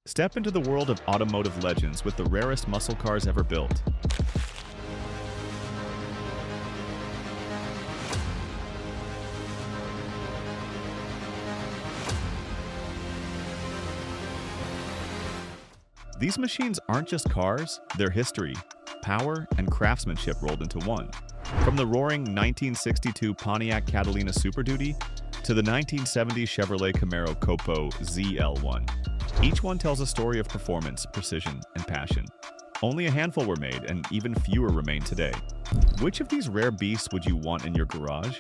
Step into the world of automotive legends with the rarest muscle cars ever built. These machines aren't just cars, they're history, power, and craftsmanship rolled into one. From the roaring 1962 Pontiac Catalina Super Duty to the 1970 Chevrolet Camaro Copo ZL1. Each one tells a story of performance, precision, and passion. Only a handful were made, and even fewer remain today. Which of these rare beasts would you want in your garage?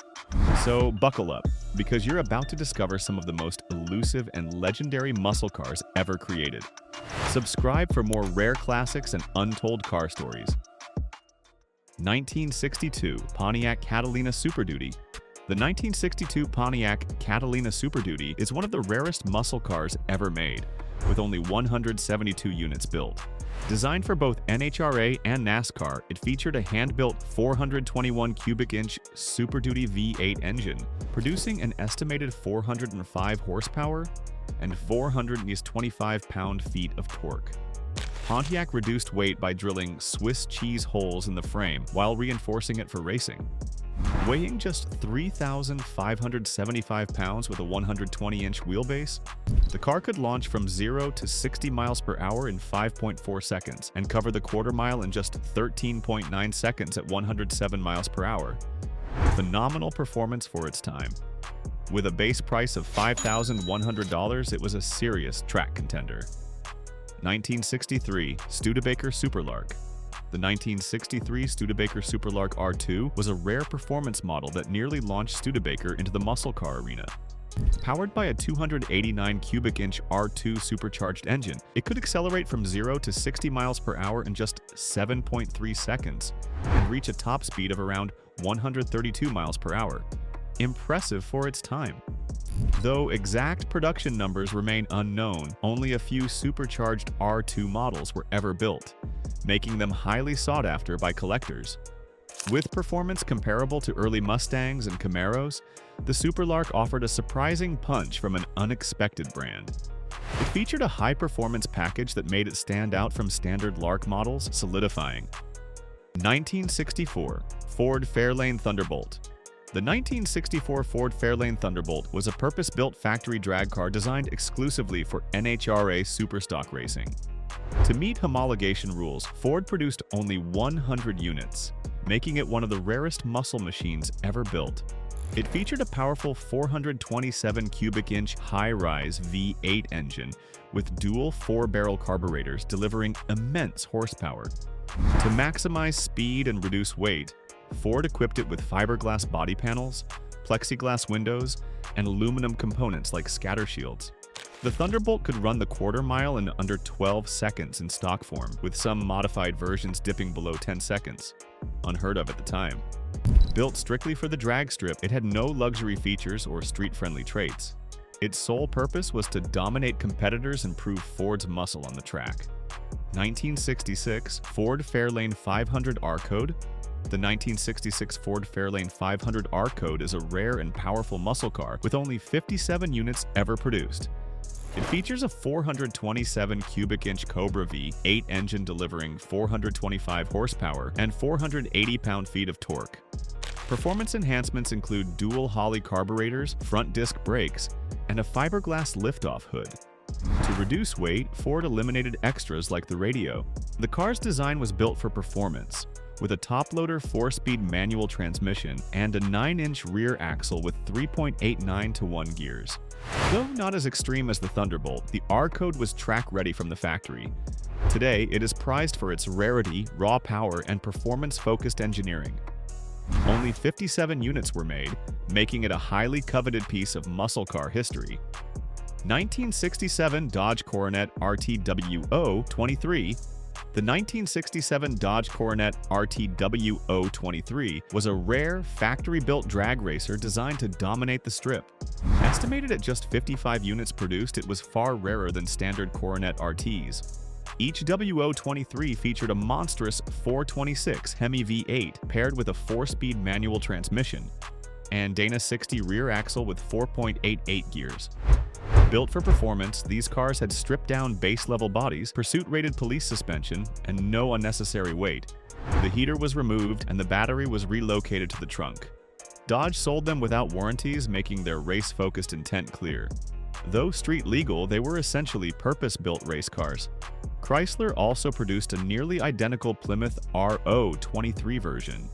So buckle up, because you're about to discover some of the most elusive and legendary muscle cars ever created. Subscribe for more rare classics and untold car stories. 1962 Pontiac Catalina Super Duty. The 1962 Pontiac Catalina Super Duty is one of the rarest muscle cars ever made, with only 172 units built. Designed for both NHRA and NASCAR, it featured a hand-built 421 cubic inch Super Duty V8 engine, producing an estimated 405 horsepower and 425 pound-feet of torque. Pontiac reduced weight by drilling Swiss cheese holes in the frame while reinforcing it for racing. Weighing just 3,575 pounds with a 120-inch wheelbase, the car could launch from 0 to 60 miles per hour in 5.4 seconds and cover the quarter mile in just 13.9 seconds at 107 miles per hour. Phenomenal performance for its time. With a base price of $5,100, it was a serious track contender. 1963 Studebaker Superlark. The 1963 Studebaker Superlark R2 was a rare performance model that nearly launched Studebaker into the muscle car arena. Powered by a 289 cubic inch R2 supercharged engine, it could accelerate from 0 to 60 miles per hour in just 7.3 seconds and reach a top speed of around 132 miles per hour. Impressive for its time. Though exact production numbers remain unknown, only a few supercharged R2 models were ever built, making them highly sought after by collectors. With performance comparable to early Mustangs and Camaros, the Superlark offered a surprising punch from an unexpected brand. It featured a high-performance package that made it stand out from standard Lark models, solidifying. 1964 Ford Fairlane Thunderbolt. The 1964 Ford Fairlane Thunderbolt was a purpose-built factory drag car designed exclusively for NHRA Superstock racing. To meet homologation rules, Ford produced only 100 units, making it one of the rarest muscle machines ever built. It featured a powerful 427 cubic inch high-rise V8 engine with dual 4-barrel carburetors delivering immense horsepower. To maximize speed and reduce weight, Ford equipped it with fiberglass body panels, plexiglass windows, and aluminum components like scatter shields. The Thunderbolt could run the quarter mile in under 12 seconds in stock form, with some modified versions dipping below 10 seconds. Unheard of at the time. Built strictly for the drag strip, it had no luxury features or street-friendly traits. Its sole purpose was to dominate competitors and prove Ford's muscle on the track. 1966 Ford Fairlane 500 R-Code. The 1966 Ford Fairlane 500 R-Code is a rare and powerful muscle car with only 57 units ever produced. It features a 427 cubic inch Cobra V8 engine delivering 425 horsepower and 480 pound-feet of torque. Performance enhancements include dual Holley carburetors, front disc brakes, and a fiberglass liftoff hood. To reduce weight, Ford eliminated extras like the radio. The car's design was built for performance, with a top-loader 4-speed manual transmission and a 9-inch rear axle with 3.89 to 1 gears. Though not as extreme as the Thunderbolt, the R-Code was track-ready from the factory. Today, it is prized for its rarity, raw power, and performance-focused engineering. Only 57 units were made, making it a highly coveted piece of muscle car history. 1967 Dodge Coronet RTWO-23. The 1967 Dodge Coronet RTWO-23 was a rare, factory-built drag racer designed to dominate the strip. Estimated at just 55 units produced, it was far rarer than standard Coronet RTs. Each WO-23 featured a monstrous 426 Hemi V8 paired with a 4-speed manual transmission and Dana 60 rear axle with 4.88 gears. Built for performance, these cars had stripped-down base-level bodies, pursuit-rated police suspension, and no unnecessary weight. The heater was removed and the battery was relocated to the trunk. Dodge sold them without warranties, making their race-focused intent clear. Though street legal, they were essentially purpose-built race cars. Chrysler also produced a nearly identical Plymouth RO23 version.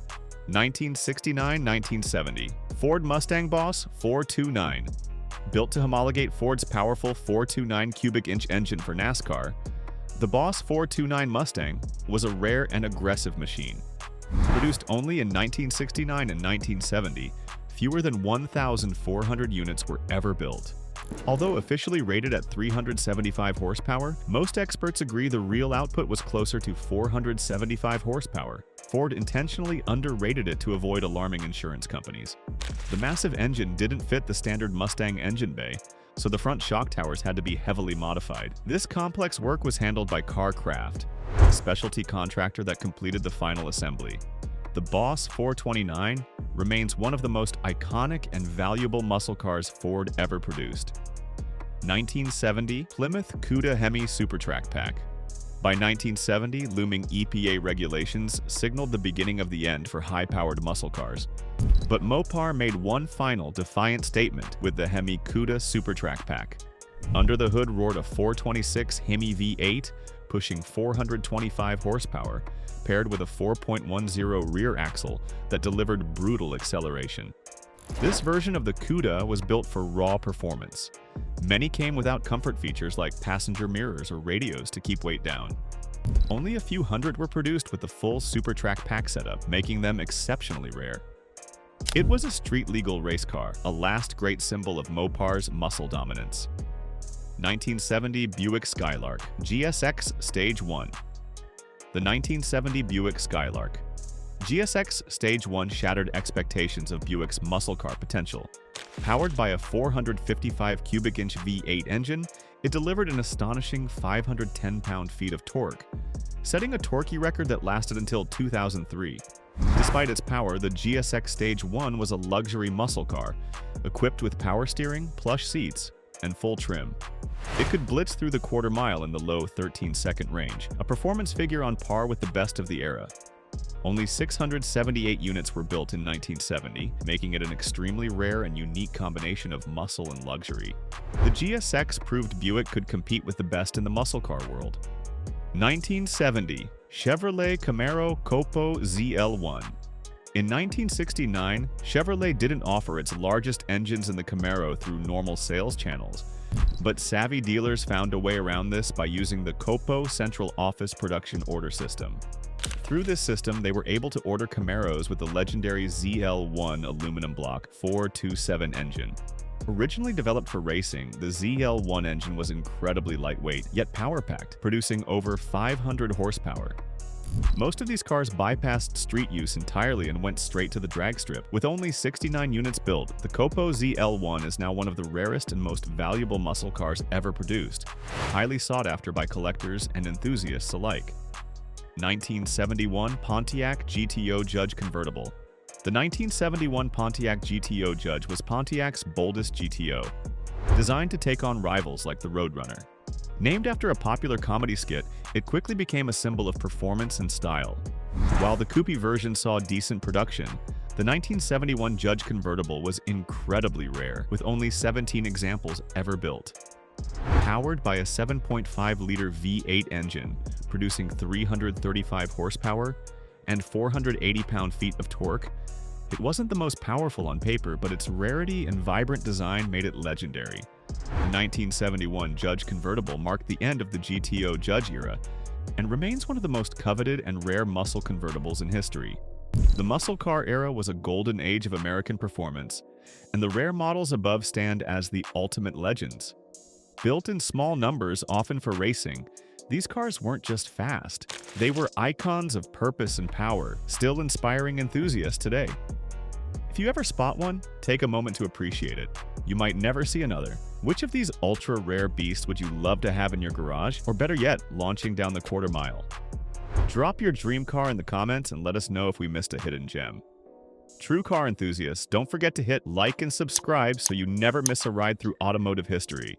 1969-1970, Ford Mustang Boss 429. Built to homologate Ford's powerful 429 cubic inch engine for NASCAR, the Boss 429 Mustang was a rare and aggressive machine. Produced only in 1969 and 1970, fewer than 1,400 units were ever built. Although officially rated at 375 horsepower, most experts agree the real output was closer to 475 horsepower. Ford intentionally underrated it to avoid alarming insurance companies. The massive engine didn't fit the standard Mustang engine bay, so the front shock towers had to be heavily modified. This complex work was handled by Carcraft, a specialty contractor that completed the final assembly. The Boss 429 remains one of the most iconic and valuable muscle cars Ford ever produced. 1970 Plymouth Cuda Hemi SuperTrack Pack. By 1970, looming EPA regulations signaled the beginning of the end for high-powered muscle cars. But Mopar made one final defiant statement with the Hemi Cuda SuperTrack Pack. Under the hood roared a 426 Hemi V8, pushing 425 horsepower, paired with a 4.10 rear axle that delivered brutal acceleration. This version of the Cuda was built for raw performance. Many came without comfort features like passenger mirrors or radios to keep weight down. Only a few hundred were produced with the full SuperTrack pack setup, making them exceptionally rare. It was a street-legal race car, a last great symbol of Mopar's muscle dominance. 1970 Buick Skylark, GSX Stage 1. The 1970 Buick Skylark. GSX Stage 1 shattered expectations of Buick's muscle car potential. Powered by a 455 cubic inch V8 engine, it delivered an astonishing 510 pound-feet of torque, setting a torquey record that lasted until 2003. Despite its power, the GSX Stage 1 was a luxury muscle car, equipped with power steering, plush seats, and full trim. It could blitz through the quarter mile in the low 13-second range, a performance figure on par with the best of the era. Only 678 units were built in 1970, making it an extremely rare and unique combination of muscle and luxury. The GSX proved Buick could compete with the best in the muscle car world. 1970 Chevrolet Camaro Copo ZL1. In 1969, Chevrolet didn't offer its largest engines in the Camaro through normal sales channels, but savvy dealers found a way around this by using the Copo Central Office Production Order System. Through this system, they were able to order Camaros with the legendary ZL1 aluminum block 427 engine. Originally developed for racing, the ZL1 engine was incredibly lightweight, yet power-packed, producing over 500 horsepower. Most of these cars bypassed street use entirely and went straight to the drag strip. With only 69 units built, the Copo ZL1 is now one of the rarest and most valuable muscle cars ever produced, highly sought after by collectors and enthusiasts alike. 1971 Pontiac GTO Judge Convertible. The 1971 Pontiac GTO Judge was Pontiac's boldest GTO, designed to take on rivals like the Roadrunner. Named after a popular comedy skit, it quickly became a symbol of performance and style. While the coupe version saw decent production, the 1971 Judge Convertible was incredibly rare, with only 17 examples ever built. Powered by a 7.5-liter V8 engine, producing 335 horsepower and 480 pound-feet of torque, it wasn't the most powerful on paper, but its rarity and vibrant design made it legendary. The 1971 Judge Convertible marked the end of the GTO Judge era and remains one of the most coveted and rare muscle convertibles in history. The muscle car era was a golden age of American performance, and the rare models above stand as the ultimate legends. Built in small numbers, often for racing, these cars weren't just fast. They were icons of purpose and power, still inspiring enthusiasts today. If you ever spot one, take a moment to appreciate it. You might never see another. Which of these ultra-rare beasts would you love to have in your garage, or better yet, launching down the quarter mile? Drop your dream car in the comments and let us know if we missed a hidden gem. True car enthusiasts, don't forget to hit like and subscribe so you never miss a ride through automotive history.